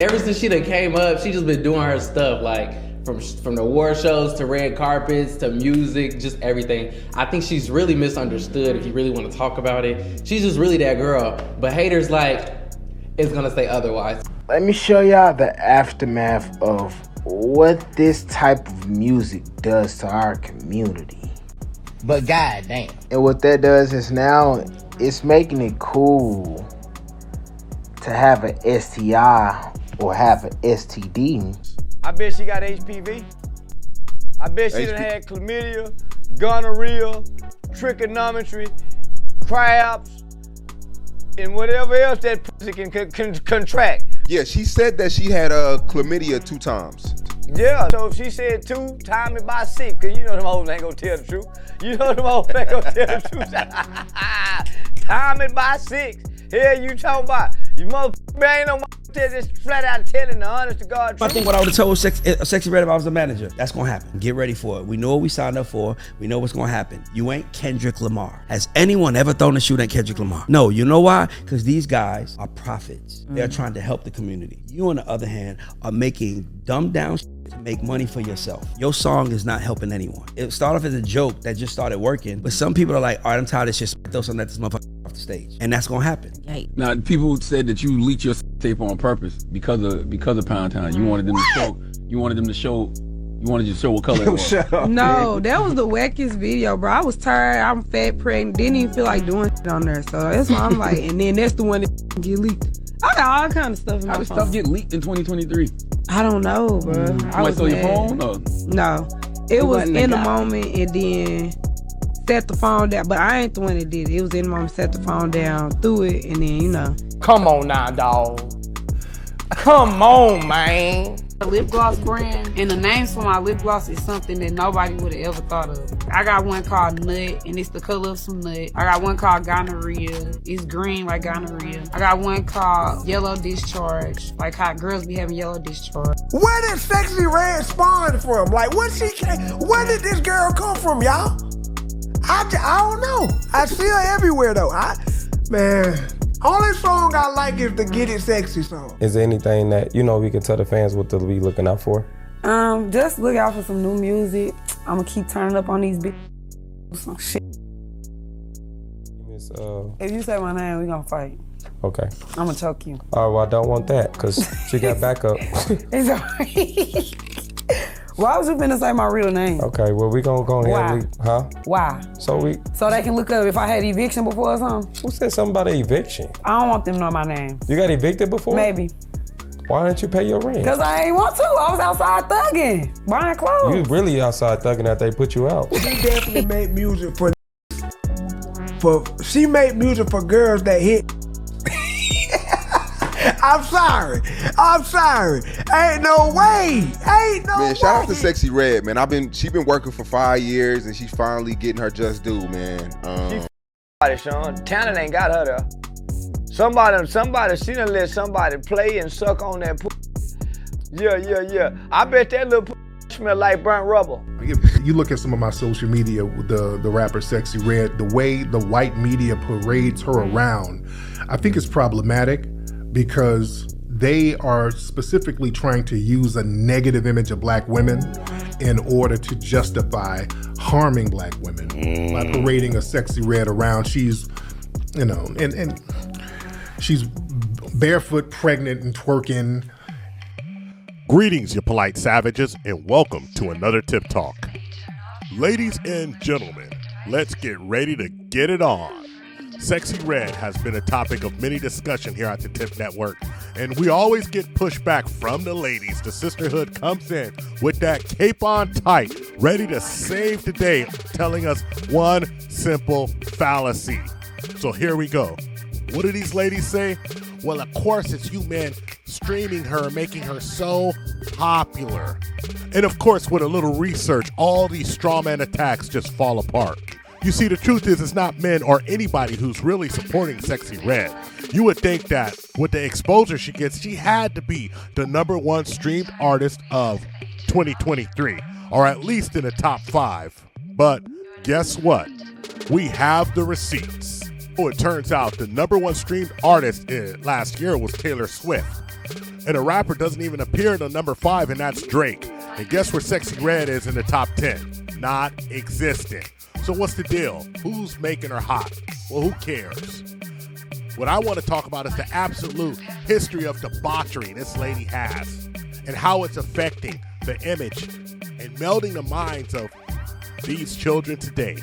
Ever since she done came up, she just been doing her stuff, like from the award shows to red carpets to music, just everything. I think she's really misunderstood if you really want to talk about it. She's just really that girl, but haters like, it's gonna say otherwise. Let me show y'all the aftermath of what this type of music does to our community. But goddamn. And what that does is now it's making it cool to have an STI or have an STD. I bet she got HPV. I bet she done had chlamydia, gonorrhea, trigonometry, crabs, and whatever else that pussy can contract. Yeah, she said that she had chlamydia 2 times. Yeah, so if she said 2, time it by 6, because you know them hoes ain't gonna tell the truth. You know them hoes ain't gonna tell the truth. Time it by 6. Hell you talking about? You motherfucker ain't no motherfucker just flat out telling the honest to God truth. I think what I would have told Sexyy Red if I was the manager, that's gonna happen. Get ready for it. We know what we signed up for. We know what's gonna happen. You ain't Kendrick Lamar. Has anyone ever thrown a shoe at Kendrick Lamar? No, you know why? Because these guys are prophets. They're trying to help the community. You, on the other hand, are making dumbed down to make money for yourself. Your song is not helping anyone. It started off as a joke that just started working, but some people are like, all right, I'm tired of this shit. Throw something at this motherfucker off the stage. And that's gonna happen. Now, people said that you leaked your tape on purpose because of Pound Town. You wanted them to show. You wanted to show what color it was. No, that was the wackest video, bro. I was tired. I'm fat, pregnant. Didn't even feel like doing shit on there. So that's why I'm like, and then that's the one that get leaked. I got all kind of stuff in my phone. How did stuff get leaked in 2023? I don't know, bro. I was stole your phone? Or? No, it was in the moment and then set the phone down. But I ain't the one that did it. It was in the moment, set the phone down, threw it, and then, you know. Come on now, dog. Come on, man. A lip gloss brand, and the names for my lip gloss is something that nobody would have ever thought of. I got one called Nut, and it's the color of some nut. I got one called Gonorrhea. It's green like gonorrhea. I got one called Yellow Discharge, like how girls be having yellow discharge. Where did Sexyy Red spawn from? Like, where did this girl come from, y'all? I don't know. I see her everywhere, though. Man. Only song I like is the Get It Sexy song. Is there anything that, we can tell the fans what to be looking out for? Just look out for some new music. I'm gonna keep turning up on these big some shit. If you say my name, we gonna fight. Okay. I'm gonna choke you. Oh, well, I don't want that, because she got backup. It's alright. Why was you finna say my real name? Okay, well, we gonna go ahead and Why? So they can look up if I had eviction before or something? Who said something about an eviction? I don't want them to know my name. You got evicted before? Maybe. Why didn't you pay your rent? Because I ain't want to. I was outside thugging, buying clothes. You really outside thugging after they put you out. She definitely made music she made music for girls that hit. I'm sorry. Ain't no way. Man, shout out to Sexyy Red, man. She been working for 5 years and she's finally getting her just due, man. Sean. Talent ain't got her there. Somebody, she done let somebody play and suck on that Yeah. I bet that little smell like burnt rubber. If you look at some of my social media with the rapper Sexyy Red, the way the white media parades her around, I think it's problematic because they are specifically trying to use a negative image of black women in order to justify harming black women by parading a Sexyy Red around. She's, and she's barefoot, pregnant, and twerking. Greetings, you polite savages, and welcome to another Tip Talk. Ladies and gentlemen, let's get ready to get it on. Sexyy Red has been a topic of many discussion here at the Tip Network, and we always get pushback from the ladies. The sisterhood comes in with that cape on tight, ready to save the day, telling us one simple fallacy. So here we go. What do these ladies say? Well, of course, it's you men streaming her, making her so popular. And of course, with a little research, all these straw man attacks just fall apart. You see, the truth is, it's not men or anybody who's really supporting Sexyy Red. You would think that with the exposure she gets, she had to be the #1 streamed artist of 2023, or at least in the top 5. But guess what? We have the receipts. Oh, it turns out the #1 streamed artist last year was Taylor Swift. And a rapper doesn't even appear in the number 5, and that's Drake. And guess where Sexyy Red is in the top 10? Not existent. So what's the deal? Who's making her hot? Well, who cares? What I want to talk about is the absolute history of debauchery this lady has and how it's affecting the image and melding the minds of these children today.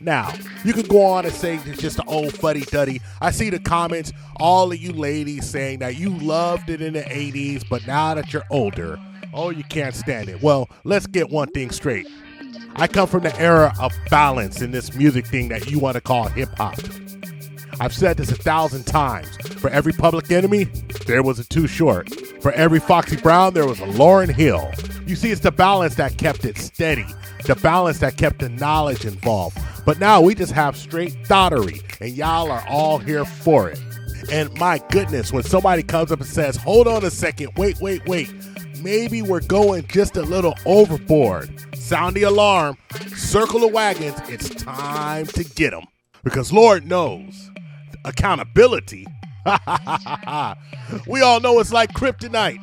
Now, you can go on and say it's just an old fuddy-duddy. I see the comments, all of you ladies saying that you loved it in the 80s, but now that you're older, oh, you can't stand it. Well, let's get one thing straight. I come from the era of balance in this music thing that you want to call hip-hop. I've said this 1,000 times. For every Public Enemy, there was a Too Short. For every Foxy Brown, there was a Lauryn Hill. You see, it's the balance that kept it steady, the balance that kept the knowledge involved. But now we just have straight thottery, and y'all are all here for it. And my goodness, when somebody comes up and says, hold on a second, wait, maybe we're going just a little overboard. Sound the alarm, circle the wagons, it's time to get them. Because Lord knows, accountability, we all know it's like kryptonite.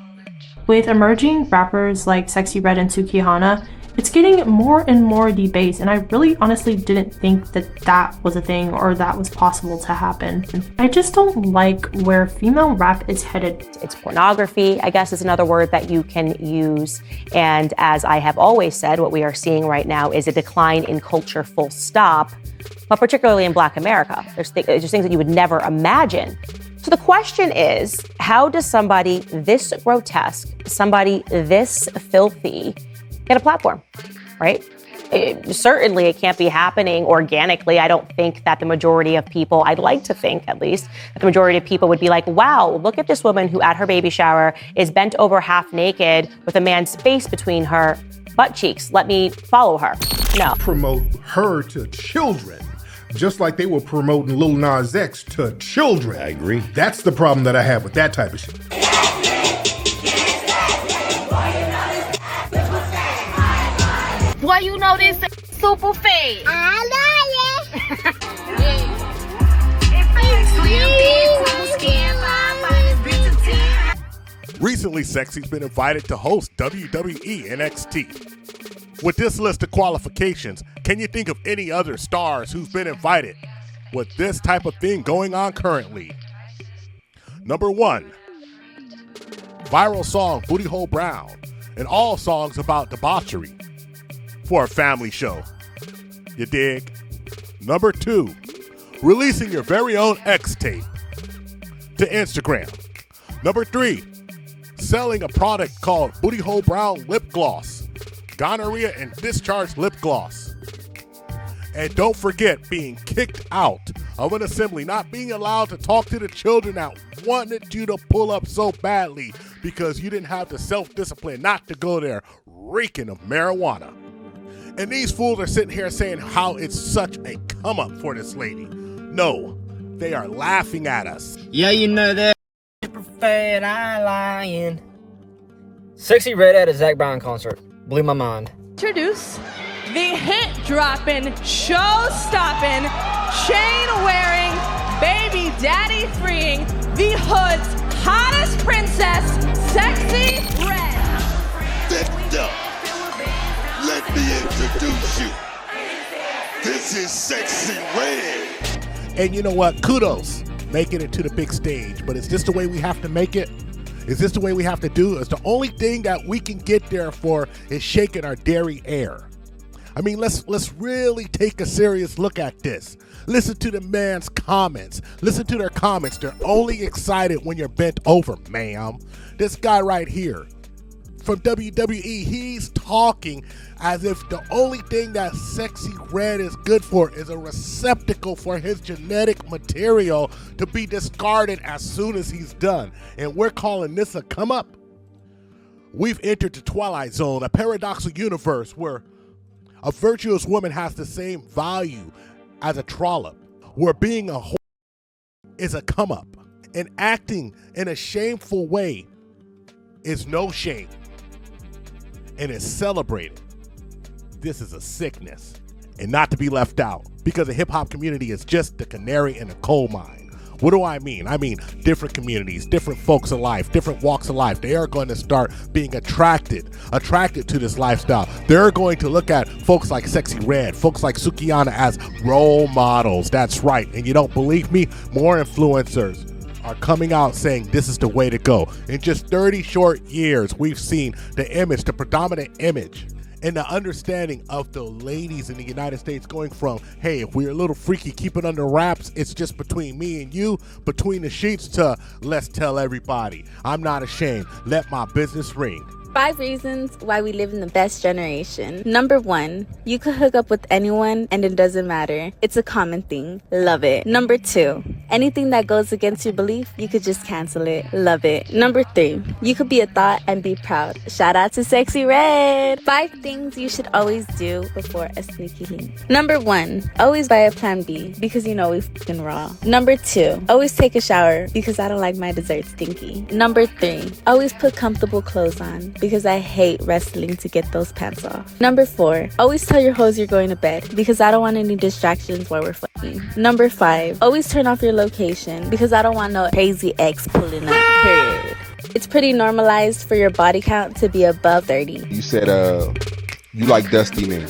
With emerging rappers like Sexyy Red and Sukihana, it's getting more and more debased, and I really honestly didn't think that was a thing or that was possible to happen. I just don't like where female rap is headed. It's pornography, I guess is another word that you can use. And as I have always said, what we are seeing right now is a decline in culture, full stop, but particularly in Black America. There's things that you would never imagine. So the question is, how does somebody this grotesque, somebody this filthy, get a platform, right? Certainly it can't be happening organically. I don't think that the majority of people, I'd like to think at least, that the majority of people would be like, wow, look at this woman who at her baby shower is bent over half naked with a man's face between her butt cheeks. Let me follow her. No. Promote her to children, just like they were promoting Lil Nas X to children. I agree. That's the problem that I have with that type of shit. Boy, you know this super fake. I love it. Recently, Sexy's been invited to host WWE NXT. With this list of qualifications, can you think of any other stars who's been invited with this type of thing going on currently? Number 1, viral song Booty Hole Brown, and all songs about debauchery. For a family show. You dig? Number 2, releasing your very own X tape to Instagram. Number 3, selling a product called Booty Hole Brown Lip Gloss, gonorrhea and discharge lip gloss. And don't forget being kicked out of an assembly, not being allowed to talk to the children that wanted you to pull up so badly because you didn't have the self-discipline not to go there, reeking of marijuana. And these fools are sitting here saying how it's such a come up for this lady. No, they are laughing at us. Yeah, you know that. Fat eye lying. Sexyy Red at a Zac Brown concert. Blew my mind. Introduce the hit-dropping, show-stopping, chain-wearing, baby daddy-freeing, the hood's hottest princess, Sexyy Red. Let me introduce you. This is Sexyy Red. And you know what? Kudos making it to the big stage. But is this the way we have to make it? Is this the way we have to do? It's the only thing that we can get there for is shaking our dairy air. I mean, let's really take a serious look at this. Listen to the man's comments. Listen to their comments. They're only excited when you're bent over, ma'am. This guy right here from WWE, he's talking as if the only thing that Sexyy Red is good for is a receptacle for his genetic material to be discarded as soon as he's done. And we're calling this a come up. We've entered the Twilight Zone, a paradoxical universe where a virtuous woman has the same value as a trollop, where being a whore is a come up, and acting in a shameful way is no shame and is celebrated. This is a sickness and not to be left out, because the hip hop community is just the canary in a coal mine. What do I mean? I mean different communities, different folks in life, different walks of life. They are going to start being attracted to this lifestyle. They're going to look at folks like Sexyy Red, folks like Sukihana as role models. That's right. And you don't believe me? More influencers are coming out saying this is the way to go. In just 30 short years, we've seen the predominant image and the understanding of the ladies in the United States going from, hey, if we're a little freaky, keep it under wraps, it's just between me and you, between the sheets, to let's tell everybody. I'm not ashamed. Let my business ring. 5 reasons why we live in the best generation. Number 1, you could hook up with anyone and it doesn't matter. It's a common thing. Love it. Number 2, anything that goes against your belief, you could just cancel it. Love it. Number 3, you could be a thought and be proud. Shout out to Sexyy Red. 5 things you should always do before a sneaky link. Number 1, always buy a plan B because you know we fucking raw. Number 2, always take a shower because I don't like my dessert stinky. Number 3, always put comfortable clothes on because I hate wrestling to get those pants off. Number 4, always tell your hoes you're going to bed because I don't want any distractions while we're fucking. Number 5, always turn off your location because I don't want no crazy ex pulling up, period. It's pretty normalized for your body count to be above 30. You said you like dusty men.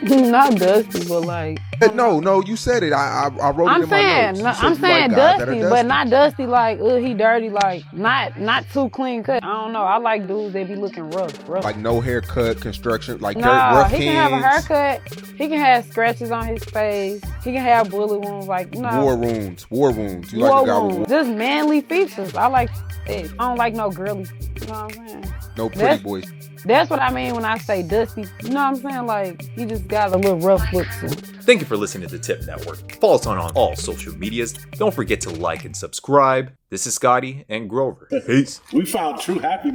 Not dusty, but like. No, you said it. I wrote it in my notes. I'm saying dusty, but not dusty like he dirty, like not too clean cut. I don't know. I like dudes that be looking rough. Like no haircut, construction, like rough hands. He can have a haircut. He can have scratches on his face. He can have bullet wounds, like war wounds. You war like a guy wounds. with Just manly features. I like it. I don't like no girly. You know what I'm saying? No pretty boys. That's what I mean when I say dusty. You know what I'm saying? Like, he just got a little rough look to him. Thank you for listening to the TIP Network. Follow us on all social medias. Don't forget to like and subscribe. This is ScottT and Grover. Peace. We found true happiness